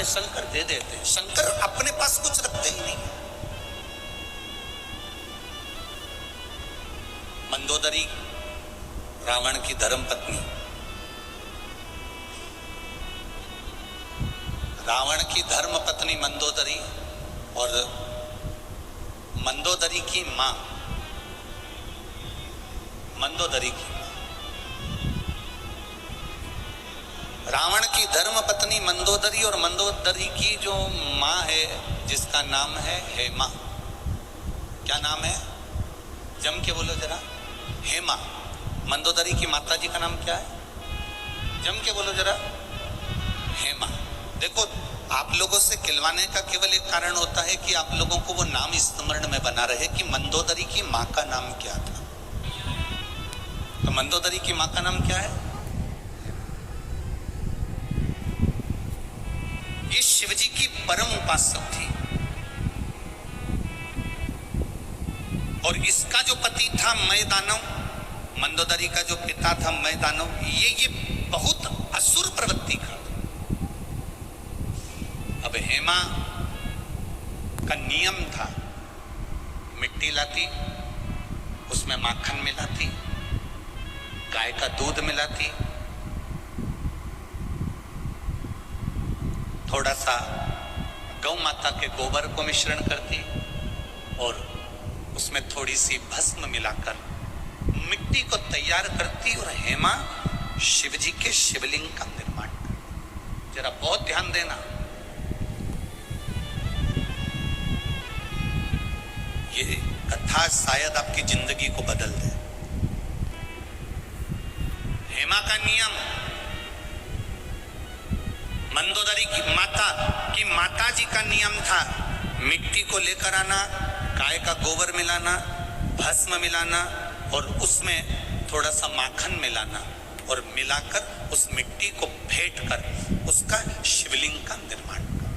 शंकर दे देते। शंकर अपने पास कुछ रखते ही नहीं। मंदोदरी रावण की धर्म पत्नी, रावण की धर्म पत्नी मंदोदरी और मंदोदरी की मां, मंदोदरी की रावण की धर्म पत्नी मंदोदरी और मंदोदरी की जो मां है जिसका नाम है हेमा। क्या नाम है? जम के बोलो जरा। हेमा। मंदोदरी की माता जी का नाम क्या है? जम के बोलो जरा। हेमा। देखो, आप लोगों से खिलवाने का केवल एक कारण होता है कि आप लोगों को वो नाम स्मरण में बना रहे कि मंदोदरी की मां का नाम क्या था। तो मंदोदरी की मां का नाम क्या है? ये शिवजी की परम उपासक थी और इसका जो पति था मय दानव, मंदोदरी का जो पिता था मय दानव, ये बहुत असुर प्रवृत्ति का। अब हेमा का नियम था, मिट्टी लाती, उसमें माखन मिलाती, गाय का दूध मिलाती, थोड़ा सा गौ माता के गोबर को मिश्रण करती और उसमें थोड़ी सी भस्म मिलाकर मिट्टी को तैयार करती और हेमा शिवजी के शिवलिंग का निर्माण करती। जरा बहुत ध्यान देना, ये कथा शायद आपकी जिंदगी को बदल दे। हेमा का नियम, मंदोदरी की माता जी का नियम था, मिट्टी को लेकर आना, गाय का गोबर मिलाना, भस्म मिलाना और उसमें थोड़ा सा माखन मिलाना और मिलाकर उस मिट्टी को फेंट कर उसका शिवलिंग का निर्माण करना।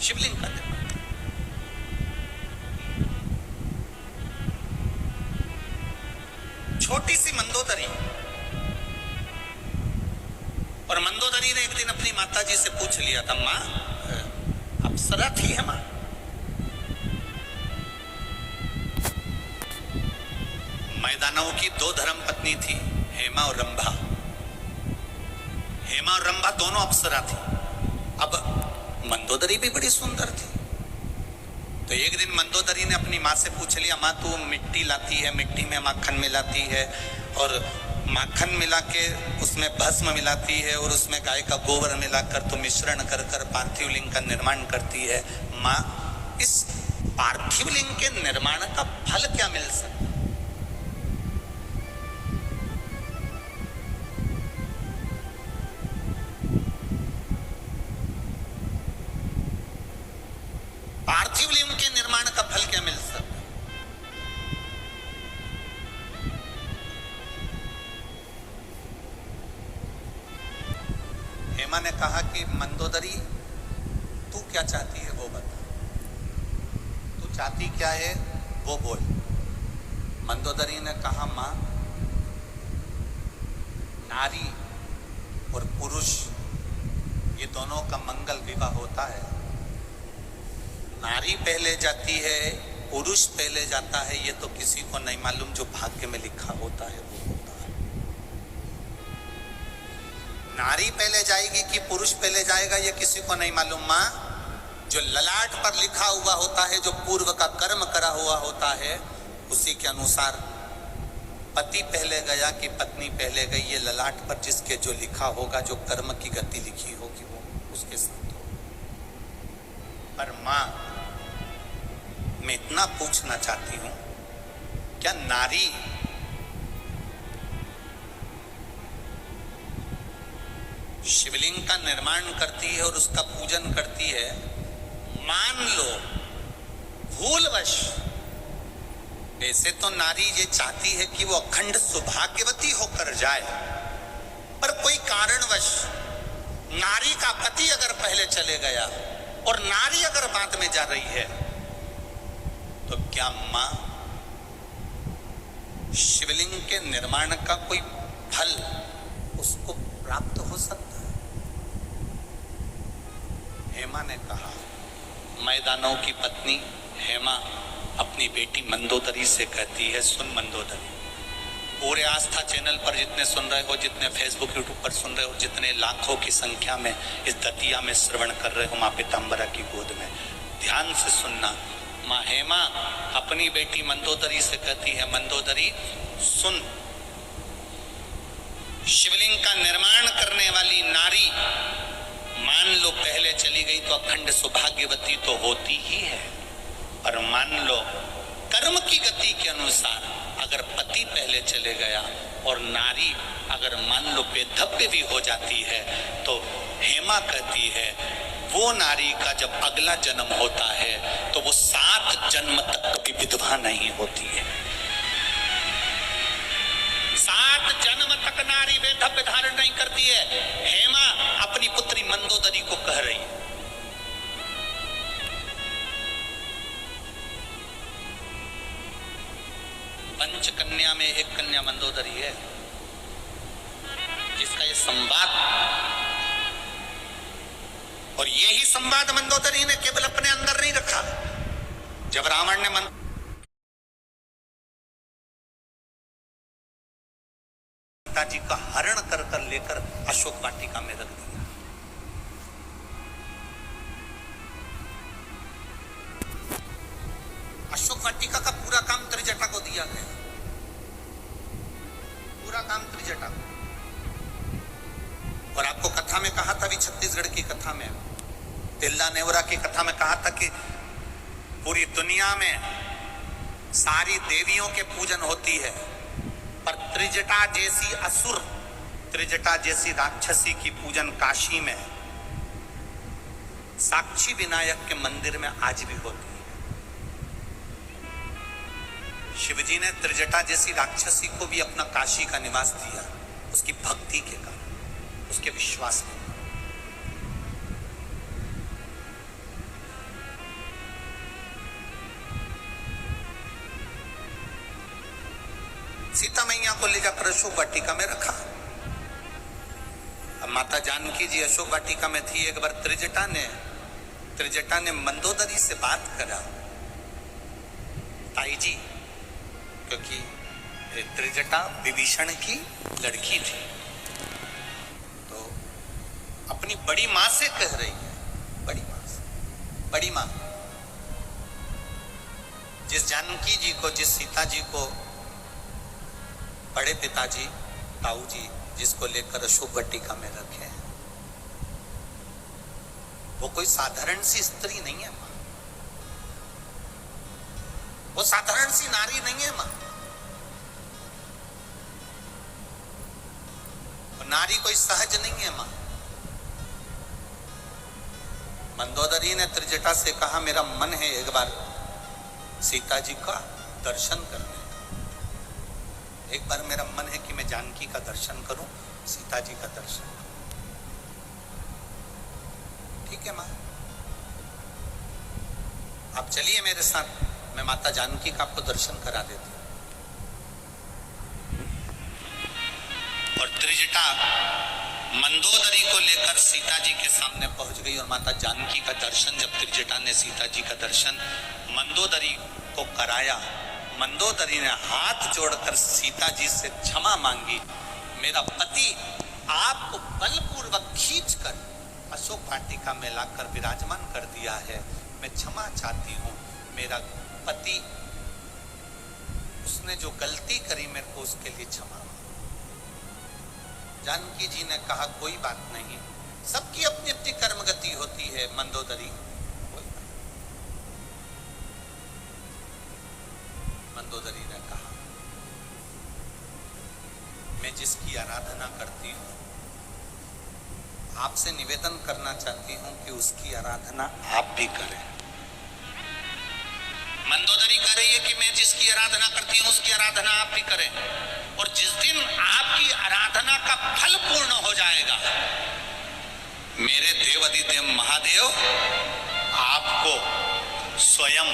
शिवलिंग का निर्माण। छोटी सी मंदोदरी, और मंदोदरी ने एक दिन अपनी माता जी से पूछ लिया था, मां अप्सरा थी है मां? मैदानों की दो धर्म पत्नी थी, हेमा और रंभा। हेमा और रंभा दोनों अप्सरा थी। अब मंदोदरी भी बड़ी सुंदर थी। तो एक दिन मंदोदरी ने अपनी माँ से पूछ लिया, माँ तू मिट्टी लाती है, मिट्टी में माखन मिलाती है और माखन मिला के उसमें भस्म मिलाती है और उसमें गाय का गोबर मिलाकर तो मिश्रण कर कर पार्थिव लिंग का निर्माण करती है। माँ, इस पार्थिव लिंग के निर्माण का फल क्या मिल सकता? पार्थिव लिंग के निर्माण का फल क्या मिल सकता? हेमा ने कहा कि मंदोदरी तू क्या चाहती है वो बता, तू चाहती क्या है वो बोल। मंदोदरी ने कहा, मां, नारी और पुरुष ये दोनों का मंगल विवाह होता है। नारी पहले जाती है, पुरुष पहले जाता है, ये तो किसी को नहीं मालूम, जो भाग्य में लिखा होता है वो होता है। नारी पहले जाएगी कि पुरुष पहले जाएगा ये किसी को नहीं मालूम। मां, जो ललाट पर लिखा हुआ होता है, जो पूर्व का कर्म करा हुआ होता है, उसी के अनुसार पति पहले गया कि पत्नी पहले गई, ये ललाट पर जिसके जो लिखा होगा, जो कर्म की गति लिखी होगी वो उसके साथ होगा। पर मां, मैं इतना पूछना चाहती हूं, क्या नारी शिवलिंग का निर्माण करती है और उसका पूजन करती है, मान लो भूलवश, वैसे तो नारी ये चाहती है कि वो अखंड सौभाग्यवती होकर जाए, पर कोई कारणवश नारी का पति अगर पहले चले गया और नारी अगर बाद में जा रही है, तो क्या मां शिवलिंग के निर्माण का कोई फल उसको प्राप्त ने कहा, मैदानों की पत्नी हेमा अपनी बेटी मंदोदरी से कहती है, सुन मंदोदरी, पूरे आस्था चैनल पर जितने सुन रहे हो, जितने फेसबुक यूट्यूब पर सुन रहे हो, जितने लाखों की संख्या में इस दतिया में श्रवण कर रहे हो माँ पीताम्बरा की गोद में, ध्यान से सुनना। माँ हेमा अपनी बेटी मंदोदरी से कहती है, मंदोदरी सुन, शिवलिंग का निर्माण करने वाली नारी मान लो पहले चली गई तो अखंड सौभाग्यवती तो होती ही है, पर मान लो कर्म की गति के अनुसार अगर पति पहले चले गया और नारी अगर मान लो बेधव्य भी हो जाती है, तो हेमा कहती है वो नारी का जब अगला जन्म होता है तो वो 7 जन्म तक कभी विधवा नहीं होती है। 7 जन्म तक नारी वेधव्य धारण नहीं करती है। हेमा अपनी पुत्री मंदोदरी को कह रही है। पंच कन्या में एक कन्या मंदोदरी है, जिसका ये संवाद, और यही संवाद मंदोदरी ने केवल अपने अंदर नहीं रखा। जब रावण ने जी का हरण कर कर लेकर अशोक वाटिका में रख दिया। अशोक वाटिका का पूरा काम त्रिजटा को दिया गया, पूरा काम त्रिजटा को। और आपको कथा में कहा था, भी छत्तीसगढ़ की कथा में, तिल्ला नेवरा की कथा में कहा था कि पूरी दुनिया में सारी देवियों के पूजन होती है, पर त्रिजटा जैसी असुर, त्रिजटा जैसी राक्षसी की पूजन काशी में साक्षी विनायक के मंदिर में आज भी होती है। शिवजी ने त्रिजटा जैसी राक्षसी को भी अपना काशी का निवास दिया, उसकी भक्ति के कारण, उसके विश्वास के कारण। सीता मैया को ले जाकर अशोक वाटिका में रखा। अब माता जानकी जी अशोक वाटिका में थी। एक बार त्रिजटा ने मंदोदरी से बात करा, ताई जी, क्योंकि त्रिजटा विभीषण की लड़की थी, तो अपनी बड़ी माँ से कह रही है, बड़ी माँ से, बड़ी माँ, जिस जानकी जी को, जिस सीता जी को बड़े पिताजी ताऊ जी जिसको लेकर अशोक वाटिका में रखे हैं, वो कोई साधारण सी स्त्री नहीं है मां, वो साधारण सी नारी नहीं है मां। वो नारी कोई सहज नहीं है मां। मंदोदरी ने त्रिजटा से कहा, मेरा मन है एक बार सीता जी का दर्शन करने, एक बार मेरा मन है कि मैं जानकी का दर्शन करूं, सीता जी का दर्शन करूं। ठीक है मां, आप चलिए मेरे साथ, मैं माता जानकी का आपको दर्शन करा देती हूं। और त्रिजटा मंदोदरी को लेकर सीता जी के सामने पहुंच गई, और माता जानकी का दर्शन, जब त्रिजटा ने सीता जी का दर्शन मंदोदरी को कराया, मंदोदरी ने हाथ जोड़कर सीता जी से क्षमा मांगी। मेरा पति आपको बलपूर्वक खींचकर अशोक वाटिका में लाकर विराजमान कर दिया है, मैं क्षमा चाहती हूँ। मेरा पति, उसने जो गलती करी मेरे को उसके लिए क्षमा। जानकी जी ने कहा, कोई बात नहीं, सबकी अपनी अपनी कर्मगति होती है मंदोदरी। मंदोदरी ने कहा, मैं जिसकी आराधना करती हूं, आपसे निवेदन करना चाहती हूं कि उसकी आराधना आप भी करें। मंदोदरी कह रही है कि मैं जिसकी आराधना करती हूं उसकी आराधना आप भी करें, और जिस दिन आपकी आराधना का फल पूर्ण हो जाएगा, मेरे देवाधिदेव महादेव आपको स्वयं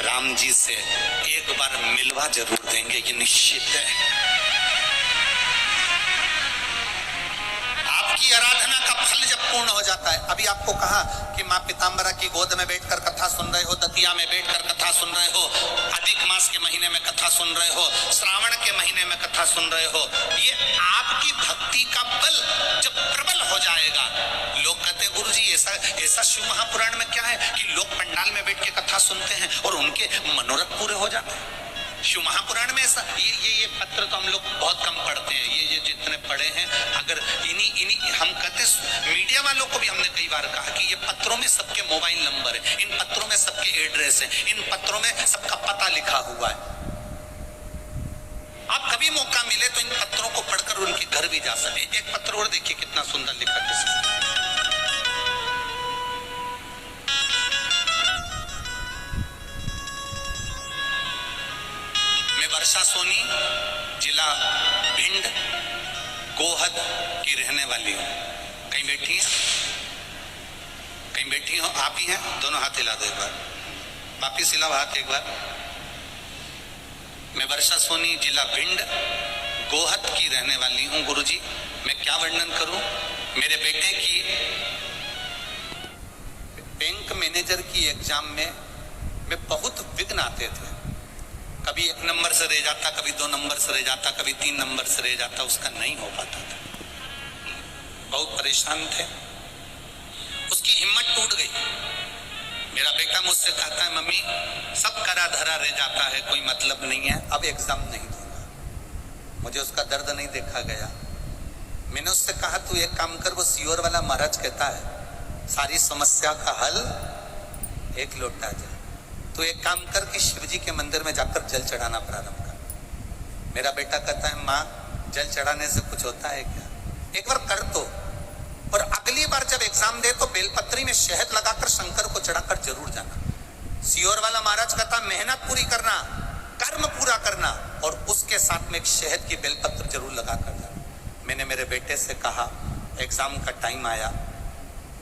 राम जी से एक बार मिलवा जरूर देंगे, ये निश्चित है। आपकी आराधना का फल जब पूर्ण हो जाता है, अभी आपको कहा कि माँ पीताम्बरा की गोद में बैठकर कथा सुन रहे हो, दतिया में बैठकर कथा सुन रहे हो, अधिक मास के महीने में कथा सुन रहे हो, श्रावण के महीने में कथा सुन रहे हो, ये आपकी भक्ति का बल जब प्रबल हो जाएगा। लोग कहते हैं गुरु जी ऐसा शिव महापुराण में क्या है कि लोग पंडाल में बैठ के कथा सुनते हैं और उनके मनोरथ पूरे हो जाते हैं। शिव महापुराण में ऐसा ये पत्र तो हम लोग बहुत कम पढ़ते हैं, ये जितने पढ़े हैं, अगर इन्हीं हम कहते, मीडिया वालों को भी हमने कई बार कहा कि ये पत्रों में सबके मोबाइल नंबर है, इन पत्रों में सबके एड्रेस है, इन पत्रों में सबका पता लिखा हुआ है। आप कभी मौका मिले तो इन पत्रों को पढ़कर उनके घर भी जा सके। एक पत्र और देखिए कितना सुंदर लिखा किसी। वर्षा सोनी, जिला भिंड, गोहद की रहने वाली हूं। कहीं बैठी हैं? कहीं बैठी हो? आप ही हैं? दोनों हाथ हिला दो एक बार, वापिस हिलाओ हाथ एक बार। मैं वर्षा सोनी, जिला भिंड, गोहद की रहने वाली हूं। गुरुजी, मैं क्या वर्णन करूं? मेरे बेटे की बैंक मैनेजर की एग्जाम में बहुत विघ्न आते थे। कभी 1 नंबर से रह जाता, कभी 2 नंबर से रह जाता, कभी 3 नंबर से रह जाता, उसका नहीं हो पाता था। बहुत परेशान थे, उसकी हिम्मत टूट गई। मेरा बेटा मुझसे कहता है मम्मी सब करा धरा रह जाता है, कोई मतलब नहीं है, अब एग्जाम नहीं दूंगा। मुझे उसका दर्द नहीं देखा गया। मैंने उससे कहा तू एक काम कर, वो सीहोर वाला महाराज कहता है सारी समस्या का हल एक लोटा जल। तो एक काम कर कि शिव जी के मंदिर में जाकर जल चढ़ाना प्रारंभ कर। मेरा बेटा कहता है माँ जल चढ़ाने से कुछ होता है क्या? एक बार कर तो, और अगली बार जब एग्जाम दे तो बेलपत्री में शहद लगाकर शंकर को चढ़ाकर जरूर जाना। सीहोर वाला महाराज कहता मेहनत पूरी करना, कर्म पूरा करना, और उसके साथ में एक शहद की बेलपत्र जरूर लगा कर जाना। मैंने मेरे बेटे से कहा, एग्जाम का टाइम आया,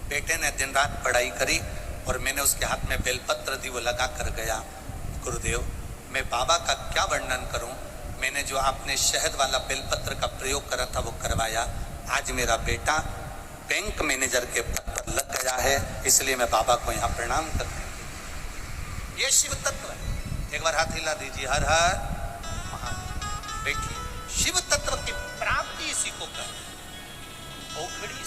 बेटे ने दिन रात पढ़ाई करी और मैंने उसके हाथ में बेलपत्र दी, वो लगा कर गया। गुरुदेव मैं बाबा का क्या वर्णन करूं, मैंने जो आपने शहद वाला बेलपत्र का प्रयोग करा था वो करवाया। आज मेरा बेटा बैंक मैनेजर के पद पर लग गया है, इसलिए मैं बाबा को यहाँ प्रणाम करता हूं। ये शिव तत्व है। एक बार हाथ हिला दीजिए, हर हर महादेव। बैठिए। शिव तत्व की प्राप्ति इसी को कहते हैं, औखड़ी